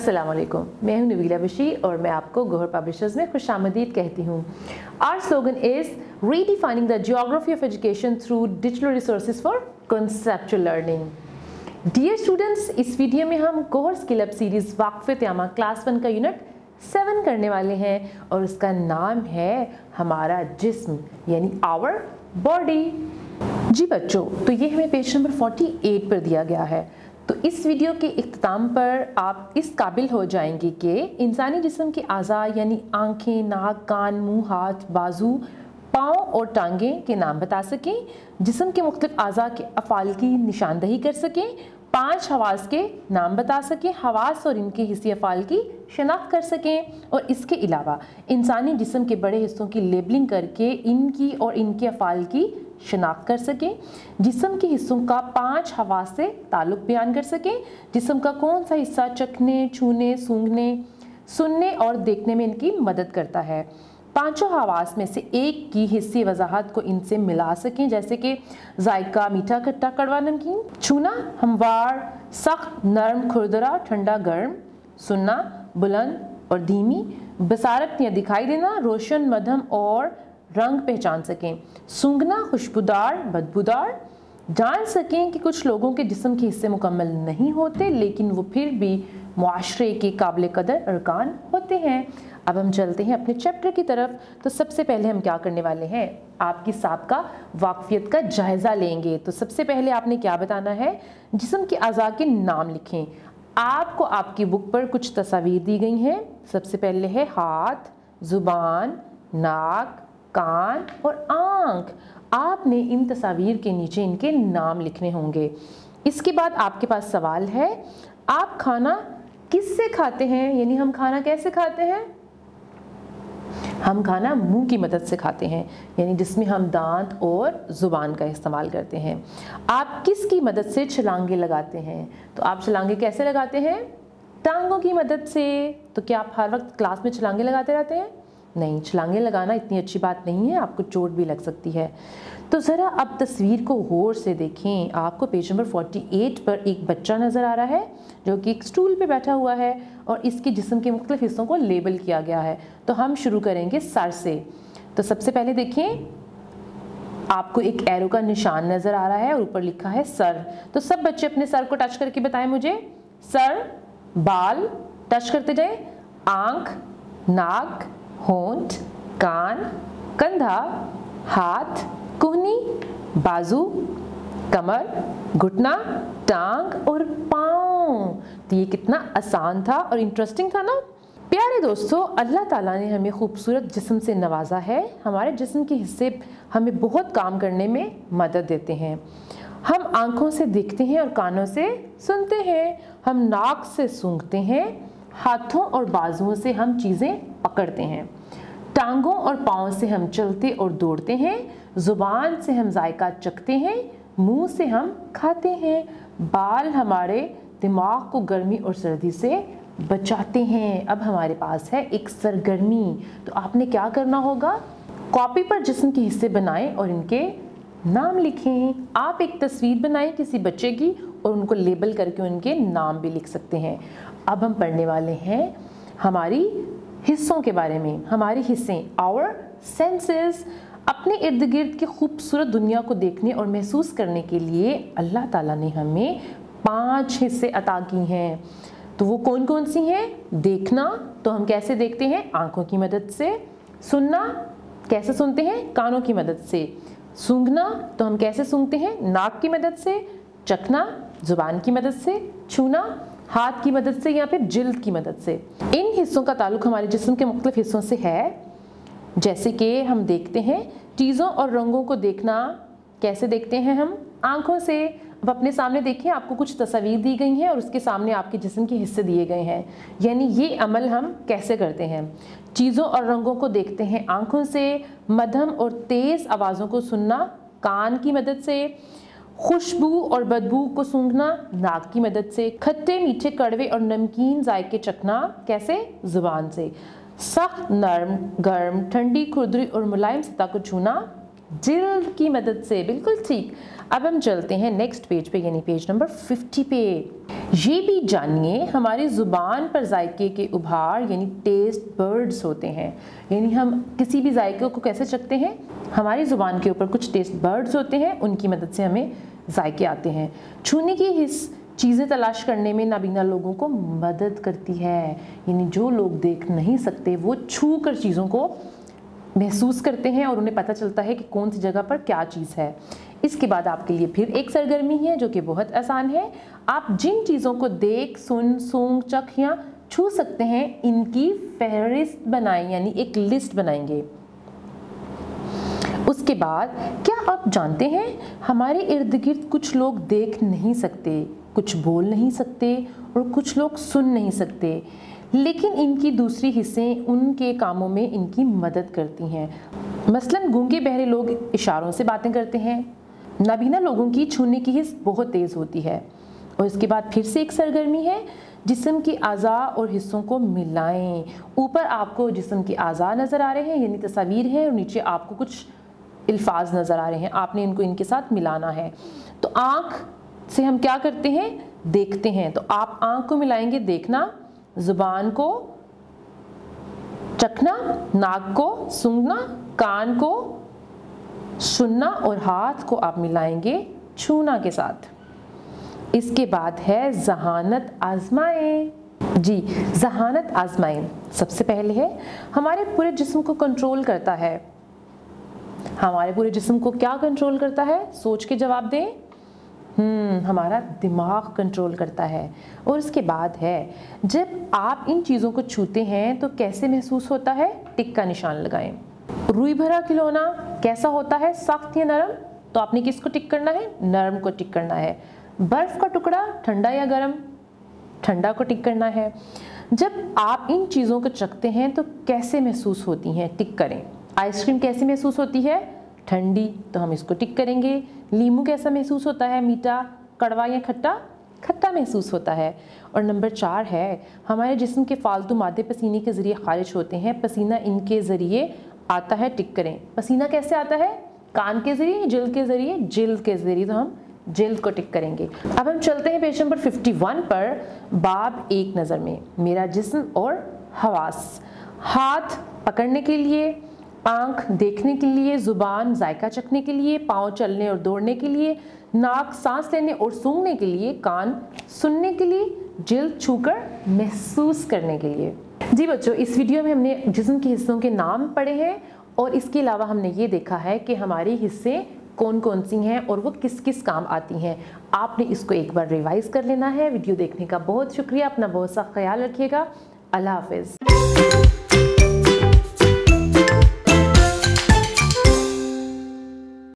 अस्सलाम वालेकुम, मैं हूं नबीला बशीर और मैं आपको गौहर पब्लिशर्स में खुशामदीद कहती हूं। Our slogan is redefining the geography of education through digital resources for conceptual learning. Dear students, इस वीडियो में हम गौहर स्किल अप सीरीज वाक़फ़-ए-त्यामा क्लास 1 का यूनिट 7 करने वाले हैं और उसका नाम है हमारा जिस्म यानी आवर बॉडी। जी बच्चों, तो ये हमें पेज नंबर 48 पर दिया गया है। तो इस वीडियो के इख्तिताम पर आप इस काबिल हो जाएंगे कि इंसानी जिस्म के आज़ा यानी आँखें, नाक, कान, मुंह, हाथ, बाजू, पाँव और टांगें के नाम बता सकें, जिस्म के मुख्तलिफ आज़ा के अफ़ाल की निशानदही कर सकें, 5 हवास के नाम बता सकें, हवास और इनके हिस्से अफ़ाल की शनाख्त कर सकें और इसके अलावा इंसानी जिस्म के बड़े हिस्सों की लेबलिंग करके इनकी और इनके अफ़ाल की शनाख्त कर सकें, जिस्म के हिस्सों का 5 हवास से ताल्लुक़ बयान कर सकें, जिस्म का कौन सा हिस्सा चखने, छूने, सूंघने, सुनने और देखने में इनकी मदद करता है। 5 हवास में से एक की हिस्सी वजाहत को इनसे मिला सकें, जैसे कि जायका, मीठा, खट्टा, कड़वा, नमकीन, छूना, हमवार, सख्त, नरम, खुरदरा, ठंडा, गर्म, सुनना, बुलंद और धीमी, बसारत या दिखाई देना, रोशन, मध्यम और रंग पहचान सकें, सूंघना, खुशबूदार, बदबूदार, जान सकें कि कुछ लोगों के जिस्म के हिस्से मुकम्मल नहीं होते लेकिन वो फिर भी मुआशरे के काबिल कदर अरकान होते हैं। अब हम चलते हैं अपने चैप्टर की तरफ। तो सबसे पहले हम क्या करने वाले हैं, आपकी साबका वाकफियत का जायज़ा लेंगे। तो सबसे पहले आपने क्या बताना है, जिस्म के अज़ा के नाम लिखें। आपको आपकी बुक पर कुछ तस्वीर दी गई हैं। सबसे पहले है हाथ, ज़ुबान, नाक, कान और आँख। आपने इन तस्वीर के नीचे इनके नाम लिखने होंगे। इसके बाद आपके पास सवाल है, आप खाना किससे खाते हैं, यानी हम खाना कैसे खाते हैं। हम खाना मुंह की मदद से खाते हैं, यानी जिसमें हम दांत और ज़ुबान का इस्तेमाल करते हैं। आप किसकी मदद से छलांगे लगाते हैं, तो आप छलांगे कैसे लगाते हैं, टांगों की मदद से। तो क्या आप हर वक्त क्लास में छलांगे लगाते रहते हैं, नहीं, छलांगे लगाना इतनी अच्छी बात नहीं है, आपको चोट भी लग सकती है। तो ज़रा अब तस्वीर को गौर से देखें। आपको पेज नंबर 48 पर एक बच्चा नज़र आ रहा है जो कि एक स्टूल पे बैठा हुआ है और इसके जिस्म के मुख्तलिफ हिस्सों को लेबल किया गया है। तो हम शुरू करेंगे सर से। तो सबसे पहले देखें, आपको एक एरो का निशान नज़र आ रहा है और ऊपर लिखा है सर। तो सब बच्चे अपने सर को टच करके बताएं मुझे। सर, बाल टच करते जाएं, आँख, नाक, होंठ, कान, कंधा, हाथ, कुहनी, बाजू, कमर, घुटना, टांग और पाँव। तो ये कितना आसान था और इंटरेस्टिंग था ना। प्यारे दोस्तों, अल्लाह ताला ने हमें खूबसूरत जिस्म से नवाजा है। हमारे जिस्म के हिस्से हमें बहुत काम करने में मदद देते हैं। हम आँखों से देखते हैं और कानों से सुनते हैं। हम नाक से सूंघते हैं, हाथों और बाजुओं से हम चीज़ें पकड़ते हैं, टांगों और पाँव से हम चलते और दौड़ते हैं, ज़ुबान से हम जायका चखते हैं, मुंह से हम खाते हैं, बाल हमारे दिमाग को गर्मी और सर्दी से बचाते हैं। अब हमारे पास है एक सरगर्मी। तो आपने क्या करना होगा, कॉपी पर जिस्म के हिस्से बनाएं और इनके नाम लिखें। आप एक तस्वीर बनाएं किसी बच्चे की और उनको लेबल करके उनके नाम भी लिख सकते हैं। अब हम पढ़ने वाले हैं हमारी हिस्सों के बारे में। हमारे हिस्से, आवर सेंसेस, अपने इर्द गिर्द की खूबसूरत दुनिया को देखने और महसूस करने के लिए अल्लाह ताला ने हमें 5 हिस्से अता की हैं। तो वो कौन कौन सी हैं, देखना, तो हम कैसे देखते हैं, आँखों की मदद से। सुनना, कैसे सुनते हैं, कानों की मदद से। सूंघना, तो हम कैसे सूंघते हैं, नाक की मदद से। चखना, ज़ुबान की मदद से। छूना, हाथ की मदद से या फिर जिल्द की मदद से। इन हिस्सों का ताल्लुक हमारे जिस्म के मुख्तलिफ हिस्सों से है। जैसे कि हम देखते हैं, चीज़ों और रंगों को देखना कैसे देखते हैं हम, आँखों से। अब अपने सामने देखिए, आपको कुछ तस्वीर दी गई हैं और उसके सामने आपके जिस्म के हिस्से दिए गए हैं, यानी ये अमल हम कैसे करते हैं। चीज़ों और रंगों को देखते हैं आँखों से, मध्यम और तेज़ आवाज़ों को सुनना कान की मदद से, खुशबू और बदबू को सूंघना नाक की मदद से, खट्टे, मीठे, कड़वे और नमकीन जायके चखना कैसे, ज़ुबान से, सख्त, नरम, गर्म, ठंडी, खुरदरी और मुलायम सतह को छूना जिल्द की मदद से, बिल्कुल ठीक। अब हम चलते हैं नेक्स्ट पेज पे, यानी पेज नंबर 50 पे। ये भी जानिए हमारी ज़ुबान पर जायके के उभार यानी टेस्ट बर्ड्स होते हैं। यानी हम किसी भी जायके को कैसे चखते हैं, हमारी ज़ुबान के ऊपर कुछ टेस्ट बर्ड्स होते हैं, उनकी मदद से हमें जायके आते हैं। छूने की हिस्स चीज़ें तलाश करने में नाबीना लोगों को मदद करती है। यानी जो लोग देख नहीं सकते वो छू कर चीज़ों को महसूस करते हैं और उन्हें पता चलता है कि कौन सी जगह पर क्या चीज़ है। इसके बाद आपके लिए फिर एक सरगर्मी है जो कि बहुत आसान है। आप जिन चीज़ों को देख, सुन, सूंघ, चख या छू सकते हैं, इनकी फहरिस्त बनाएं, यानी एक लिस्ट बनाएंगे। उसके बाद क्या आप जानते हैं हमारे इर्द गिर्द कुछ लोग देख नहीं सकते, कुछ बोल नहीं सकते और कुछ लोग सुन नहीं सकते, लेकिन इनकी दूसरी हिस्सें उनके कामों में इनकी मदद करती हैं। मसलन गूंगे बहरे लोग इशारों से बातें करते हैं। नाबीना लोगों की छूने की हिस्स बहुत तेज़ होती है। और इसके बाद फिर से एक सरगर्मी है, जिस्म की आज़ा और हिस्सों को मिलाएं। ऊपर आपको जिस्म की आज़ा नज़र आ रहे हैं यानी तस्वीर है, और नीचे आपको कुछ अल्फाज नज़र आ रहे हैं, आपने इनको इनके साथ मिलाना है। तो आँख से हम क्या करते हैं, देखते हैं। तो आप आँख को मिलाएंगे, देखना, ज़ुबान को चखना, नाक को सूंघना, कान को सुनना और हाथ को आप मिलाएंगे छूना के साथ। इसके बाद है ज़हानत आजमाएं। जी, ज़हानत आजमाएं सबसे पहले है हमारे पूरे जिस्म को कंट्रोल करता है। हमारे पूरे जिस्म को क्या कंट्रोल करता है, सोच के जवाब दें। हमारा दिमाग कंट्रोल करता है। और इसके बाद है जब आप इन चीज़ों को छूते हैं तो कैसे महसूस होता है, टिक का निशान लगाएं। रुई भरा खिलौना कैसा होता है, सख्त या नरम, तो आपने किसको टिक करना है, नरम को टिक करना है। बर्फ़ का टुकड़ा ठंडा या गर्म, ठंडा को टिक करना है। जब आप इन चीज़ों को चखते हैं तो कैसे महसूस होती हैं, टिक करें। आइसक्रीम कैसी महसूस होती है, ठंडी, तो हम इसको टिक करेंगे। नींबू कैसा महसूस होता है, मीठा, कड़वा या खट्टा, खट्टा महसूस होता है। और नंबर 4 है हमारे जिस्म के फालतू मादे पसीने के ज़रिए खारिज होते हैं, पसीना इनके ज़रिए आता है, टिक करें। पसीना कैसे आता है, कान के ज़रिए, जिल्द के ज़रिए, जिल्द के ज़रिए, तो हम जिल्द को टिक करेंगे। अब हम चलते हैं पेज नंबर 51 पर, बाब एक नज़र में, मेरा जिस्म और हवास। हाथ पकड़ने के लिए, आँख देखने के लिए, ज़ुबान जायका चखने के लिए, पाँव चलने और दौड़ने के लिए, नाक सांस लेने और सूंघने के लिए, कान सुनने के लिए, जिल्द छूकर महसूस करने के लिए। जी बच्चों, इस वीडियो में हमने जिस्म के हिस्सों के नाम पढ़े हैं और इसके अलावा हमने ये देखा है कि हमारी हिस्से कौन कौन सी हैं और वो किस किस काम आती हैं। आपने इसको एक बार रिवाइज कर लेना है। वीडियो देखने का बहुत शुक्रिया, अपना बहुत सा ख्याल रखिएगा। अल्लाह हाफिज़।